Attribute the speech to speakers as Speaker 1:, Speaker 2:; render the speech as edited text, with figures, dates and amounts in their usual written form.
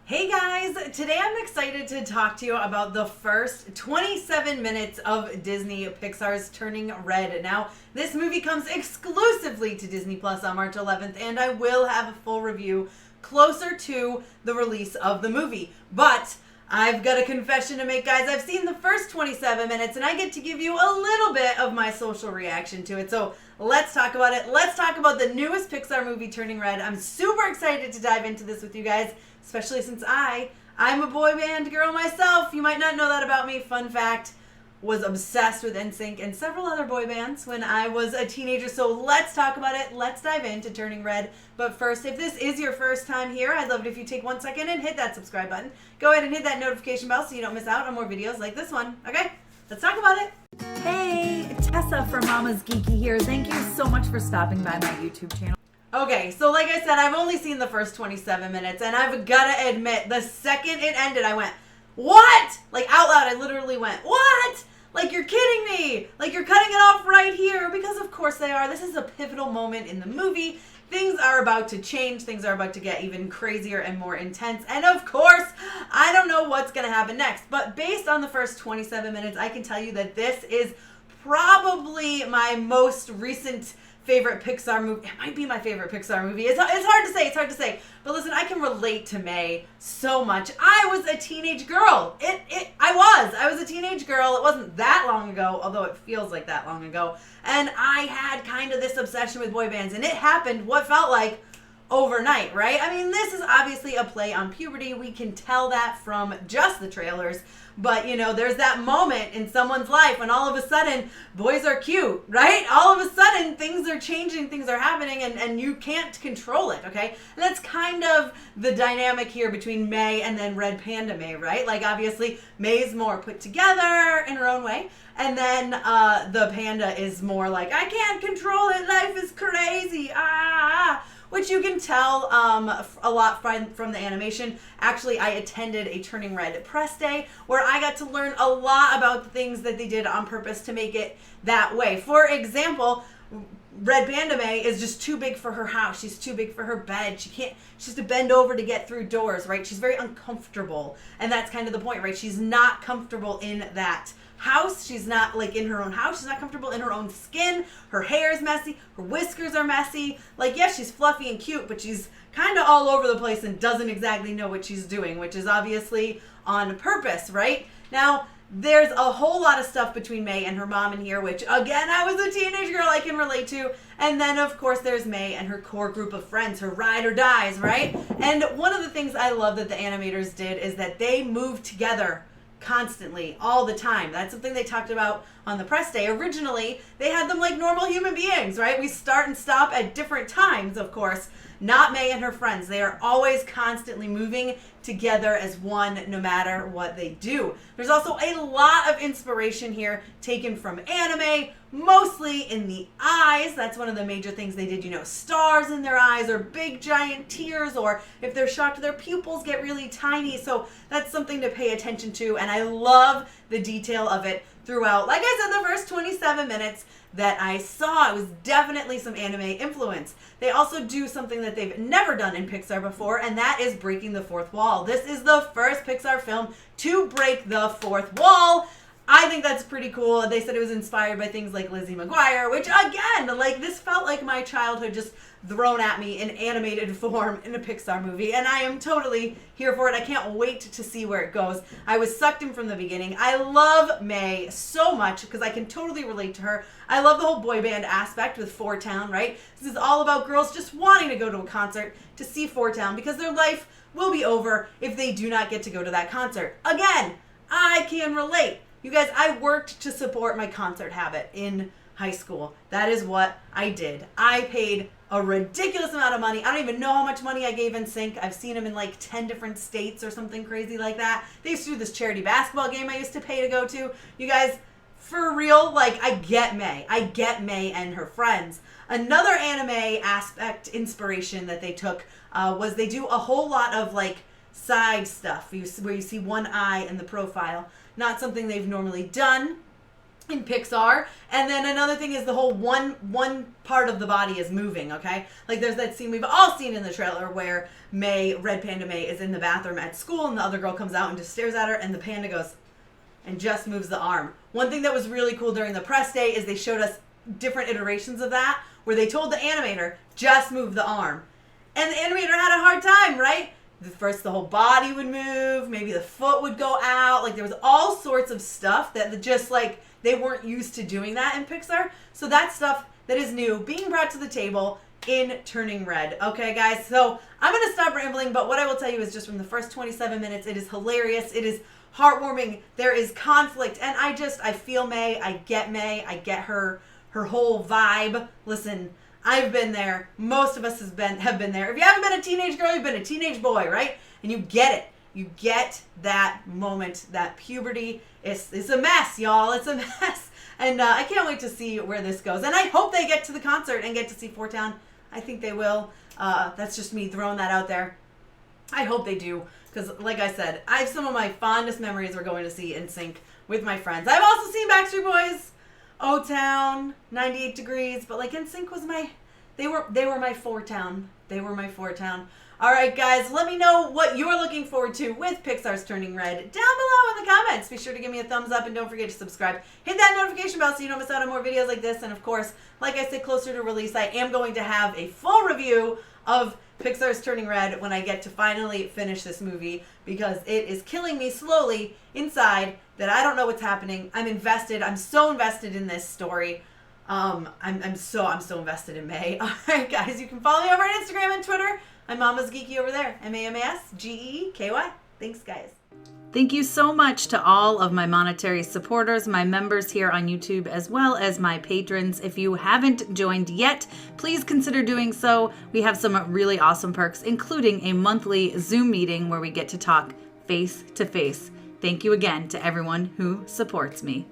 Speaker 1: Hey guys, today I'm excited to talk to you about the first 27 minutes of Disney Pixar's Turning Red. Now, this movie comes exclusively to Disney Plus on March 11th, and I will have a full review closer to the release of the movie. But I've got a confession to make, guys. I've seen the first 27 minutes, and I get to give you a little bit of my social reaction to it. So let's talk about it. Let's talk about the newest Pixar movie, Turning Red. I'm super excited to dive into this with you guys, especially since I'm a boy band girl myself. You might not know that about me. Fun fact, was obsessed with NSYNC and several other boy bands when I was a teenager. So let's talk about it. Let's dive into Turning Red. But first, if this is your first time here, I'd love it if you take 1 second and hit that subscribe button. Go ahead and hit that notification bell so you don't miss out on more videos like this one. Okay, let's talk about it. Hey, Tessa from MamasGeeky here. Thank you so much for stopping by my YouTube channel. Okay, so like I said, I've only seen the first 27 minutes, and I've got to admit, the second it ended, I went, what? Like, out loud, I literally went, what? Like, you're kidding me. Like, you're cutting it off right here, because of course they are. This is a pivotal moment in the movie. Things are about to change. Things are about to get even crazier and more intense. And of course, I don't know what's going to happen next. But based on the first 27 minutes, I can tell you that this is probably my most recent favorite Pixar movie. It might be my favorite Pixar movie. It's hard to say. But listen, I can relate to May so much. I was a teenage girl. I was a teenage girl. It wasn't that long ago, although it feels like that long ago. And I had kind of this obsession with boy bands, and it happened what felt like overnight, right? I mean, this is obviously a play on puberty. We can tell that from just the trailers. But, you know, there's that moment in someone's life when all of a sudden boys are cute, right? All of a sudden things are changing, things are happening, and you can't control it, okay? And that's kind of the dynamic here between May and then Red Panda May, right? Like, obviously, May's more put together in her own way. And then the panda is more like, I can't control it, life is crazy, which you can tell a lot from the animation. Actually, I attended a Turning Red press day where I got to learn a lot about the things that they did on purpose to make it that way. For example, Red Panda May is just too big for her house. She's too big for her bed. She has to bend over to get through doors, right? She's very uncomfortable. And that's kind of the point, right? She's not comfortable in that house. She's not like in her own house. She's not comfortable in her own skin. Her hair is messy. Her whiskers are messy. Like, yes, she's fluffy and cute, but she's kind of all over the place and doesn't exactly know what she's doing, which is obviously on purpose, right? Now, there's a whole lot of stuff between May and her mom in here, which, again, I was a teenage girl, I can relate to. And then, of course, there's May and her core group of friends, her ride or dies, right? And one of the things I love that the animators did is that they moved together constantly, all the time. That's something they talked about on the press day. Originally, they had them like normal human beings, right? We start and stop at different times, of course. Not May and her friends. They are always constantly moving together as one, no matter what they do. There's also a lot of inspiration here taken from anime, mostly in the eyes. That's one of the major things they did, you know, stars in their eyes or big giant tears, or if they're shocked, their pupils get really tiny. So that's something to pay attention to, and I love the detail of it throughout. Like I said, the first 27 minutes that I saw, it was definitely some anime influence. They also do something that they've never done in Pixar before, and that is breaking the fourth wall. This is the first Pixar film to break the fourth wall. I think that's pretty cool. They said it was inspired by things like Lizzie McGuire, which, again, like, this felt like my childhood just thrown at me in animated form in a Pixar movie, and I am totally here for it. I can't wait to see where it goes. I was sucked in from the beginning. I love May so much because I can totally relate to her. I love the whole boy band aspect with Four Town, right? This is all about girls just wanting to go to a concert to see Four Town because their life will be over if they do not get to go to that concert. Again, I can relate. You guys, I worked to support my concert habit in high school. That is what I did. I paid a ridiculous amount of money. I don't even know how much money I gave NSYNC. I've seen them in like 10 different states or something crazy like that. They used to do this charity basketball game I used to pay to go to. You guys, for real, like, I get May. I get May and her friends. Another anime aspect, inspiration that they took was they do a whole lot of like side stuff where you see one eye in the profile. Not something they've normally done. in Pixar. And then another thing is the whole one part of the body is moving, okay? Like there's that scene we've all seen in the trailer where Red Panda May is in the bathroom at school and the other girl comes out and just stares at her and the panda goes and just moves the arm. One thing that was really cool during the press day is they showed us different iterations of that where they told the animator, just move the arm. And the animator had a hard time, right? First the whole body would move, maybe the foot would go out. Like there was all sorts of stuff that just like they weren't used to doing that in Pixar. So that's stuff that is new being brought to the table in Turning Red. Okay, guys, so I'm going to stop rambling, but what I will tell you is just from the first 27 minutes, it is hilarious. It is heartwarming. There is conflict, and I feel May. I get her whole vibe. Listen, I've been there. Most of us have been there. If you haven't been a teenage girl, you've been a teenage boy, right? And you get it. You get that moment, that puberty. It's a mess, y'all. It's a mess. And I can't wait to see where this goes. And I hope they get to the concert and get to see Four Town. I think they will. That's just me throwing that out there. I hope they do. Because like I said, I have some of my fondest memories we're going to see NSYNC with my friends. I've also seen Backstreet Boys, O-Town, 98 Degrees. But like NSYNC was they were my Four Town. They were my Four Town. All right, guys, let me know what you're looking forward to with Pixar's Turning Red down below in the comments. Be sure to give me a thumbs up and don't forget to subscribe. Hit that notification bell so you don't miss out on more videos like this. And of course, like I said, closer to release, I am going to have a full review of Pixar's Turning Red when I get to finally finish this movie because it is killing me slowly inside that I don't know what's happening. I'm invested. I'm so invested in this story. I'm so invested in May. All right, guys, you can follow me over on Instagram and Twitter. I'm MamasGeeky over there. MamasGeeky. Thanks, guys. Thank you so much to all of my monetary supporters, my members here on YouTube, as well as my patrons. If you haven't joined yet, please consider doing so. We have some really awesome perks, including a monthly Zoom meeting where we get to talk face to face. Thank you again to everyone who supports me.